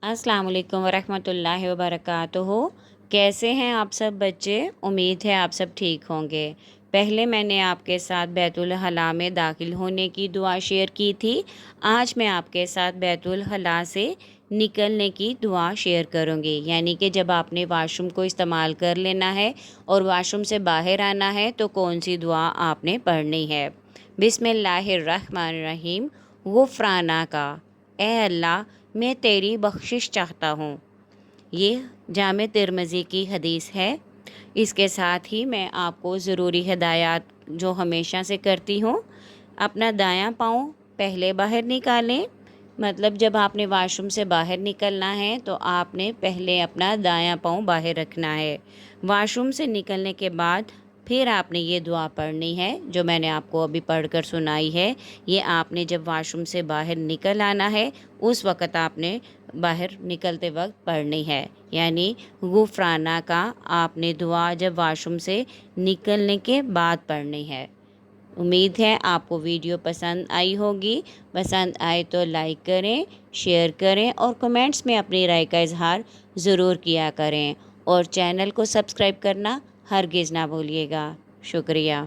अस्सलाम वालेकुम वरहमतुल्लाहि वबरकातुहू। कैसे हैं आप सब बच्चे? उम्मीद है आप सब ठीक होंगे। पहले मैंने आपके साथ बैतुल हला में दाखिल होने की दुआ शेयर की थी। आज मैं आपके साथ बैतुल हला से निकलने की दुआ शेयर करूंगी। यानी कि जब आपने वाशरूम को इस्तेमाल कर लेना है और वाशरूम से बाहर आना है तो कौन सी दुआ आपने पढ़नी है। बिस्मिल्लाहिर्रहमानिर्रहीम। गुफ़राना का, ए अल्लाह मैं तेरी बख्शिश चाहता हूँ। ये जामे तिरमिज़ी की हदीस है। इसके साथ ही मैं आपको ज़रूरी हिदायत जो हमेशा से करती हूँ, अपना दायां पाँव पहले बाहर निकालें। मतलब जब आपने वाशरूम से बाहर निकलना है तो आपने पहले अपना दायां पाँव बाहर रखना है। वाशरूम से निकलने के बाद फिर आपने ये दुआ पढ़नी है जो मैंने आपको अभी पढ़कर सुनाई है। ये आपने जब वाशरूम से बाहर निकल आना है उस वक़्त आपने बाहर निकलते वक्त पढ़नी है। यानी गुफ़राना का आपने दुआ जब वाशरूम से निकलने के बाद पढ़नी है। उम्मीद है आपको वीडियो पसंद आई होगी। पसंद आए तो लाइक करें, शेयर करें और कमेंट्स में अपनी राय का इजहार ज़रूर किया करें और चैनल को सब्सक्राइब करना हरगिज़ ना भूलिएगा। शुक्रिया।